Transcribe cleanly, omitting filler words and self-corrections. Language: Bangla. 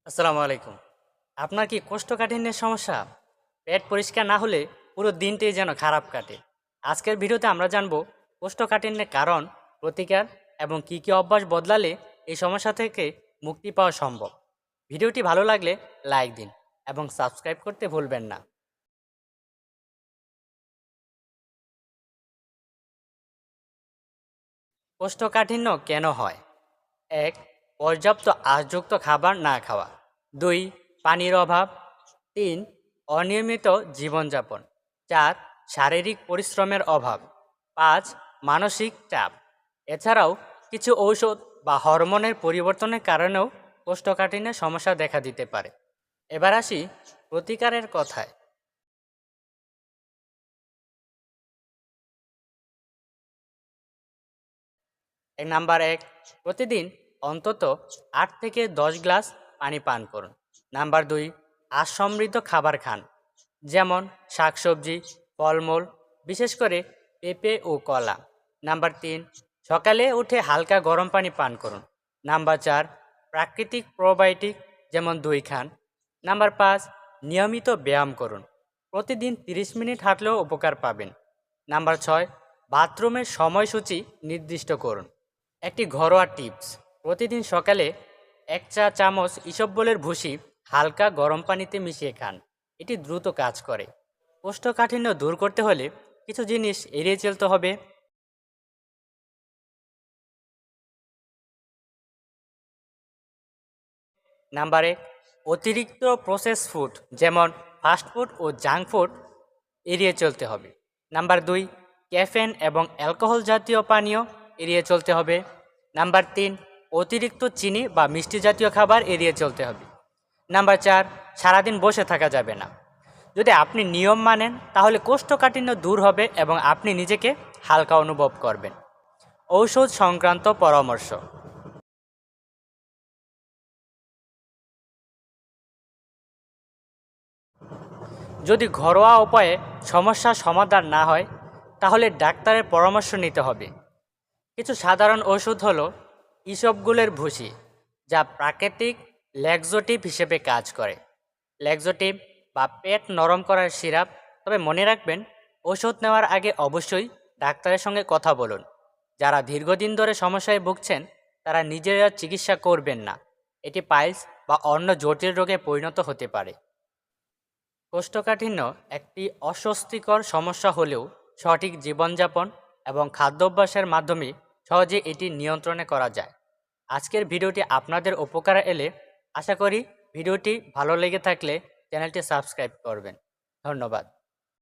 আসসালামু আলাইকুম। আপনার কি কোষ্ঠকাঠিন্যের সমস্যা? পেট পরিষ্কার না হলে পুরো দিনটি যেন খারাপ কাটে। আজকের ভিডিওতে আমরা জানব কোষ্ঠকাঠিন্যের কারণ, প্রতিকার এবং কি অভ্যাস বদলালে এই সমস্যা থেকে মুক্তি পাওয়া সম্ভব। ভিডিওটি ভালো লাগলে লাইক দিন এবং সাবস্ক্রাইব করতে ভুলবেন না। কোষ্ঠকাঠিন্য কেন হয়? ১. পর্যাপ্ত আঁশযুক্ত খাবার না খাওয়া। ২. পানির অভাব। ৩. অনিয়মিত জীবনযাপন। ৪. শারীরিক পরিশ্রমের অভাব। ৫. মানসিক চাপ। এছাড়াও কিছু ঔষধ বা হরমোনের পরিবর্তনের কারণেও কোষ্ঠকাঠিন্যের সমস্যা দেখা দিতে পারে। এবার আসি প্রতিকারের কথায়। নাম্বার ১, প্রতিদিন অন্তত ৮ থেকে ১০ গ্লাস পানি পান করুন। নাম্বার ২, আঁশ সমৃদ্ধ খাবার খান, যেমন শাকসবজি, ফলমূল, বিশেষ করে পেঁপে ও কলা। নাম্বার ৩, সকালে উঠে হালকা গরম পানি পান করুন। নাম্বার ৪, প্রাকৃতিক প্রোবায়োটিক যেমন দই খান। নাম্বার ৫, নিয়মিত ব্যায়াম করুন, প্রতিদিন ৩০ মিনিট হাঁটলেও উপকার পাবেন। নাম্বার ৬, বাথরুমের সময়সূচি নির্দিষ্ট করুন। একটি ঘরোয়া টিপস, প্রতিদিন সকালে ১ চা চামচ ইসবগুলের ভুসি হালকা গরম পানিতে মিশিয়ে খান। এটি দ্রুত কাজ করে। কোষ্ঠকাঠিন্য দূর করতে হলে কিছু জিনিস এড়িয়ে চলতে হবে। নাম্বার ১, অতিরিক্ত প্রসেস ফুড যেমন ফাস্ট ফুড ও জাঙ্ক ফুড এড়িয়ে চলতে হবে। নাম্বার ২, ক্যাফেন এবং অ্যালকোহল জাতীয় পানীয় এড়িয়ে চলতে হবে। নাম্বার ৩, অতিরিক্ত চিনি বা মিষ্টি জাতীয় খাবার এড়িয়ে চলতে হবে। নাম্বার ৪, সারাদিন বসে থাকা যাবে না। যদি আপনি নিয়ম মানেন তাহলে কোষ্ঠকাঠিন্য দূর হবে এবং আপনি নিজেকে হালকা অনুভব করবেন। ঔষধ সংক্রান্ত পরামর্শ। যদি ঘরোয়া উপায়ে সমস্যার সমাধান না হয় তাহলে ডাক্তারের পরামর্শ নিতে হবে। কিছু সাধারণ ওষুধ হলো ইসবগুলের ভুসি, যা প্রাকৃতিক ল্যাক্সোটিভ হিসেবে কাজ করে। ল্যাক্সোটিভ বা পেট নরম করার সিরাপ। তবে মনে রাখবেন, ওষুধ নেওয়ার আগে অবশ্যই ডাক্তারের সঙ্গে কথা বলুন। যারা দীর্ঘদিন ধরে সমস্যায় ভুগছেন তারা নিজেরা চিকিৎসা করবেন না। এটি পাইলস বা অন্য জটিল রোগে পরিণত হতে পারে। কোষ্ঠকাঠিন্য একটি অস্বস্তিকর সমস্যা হলেও সঠিক জীবনযাপন এবং খাদ্যাভ্যাসের মাধ্যমে সহজে এটি নিয়ন্ত্রণে করা যায়। আজকের ভিডিওটি আপনাদের উপকারে এলে আশা করি ভিডিওটি ভালো লেগে থাকলে চ্যানেলটি সাবস্ক্রাইব করবেন। ধন্যবাদ।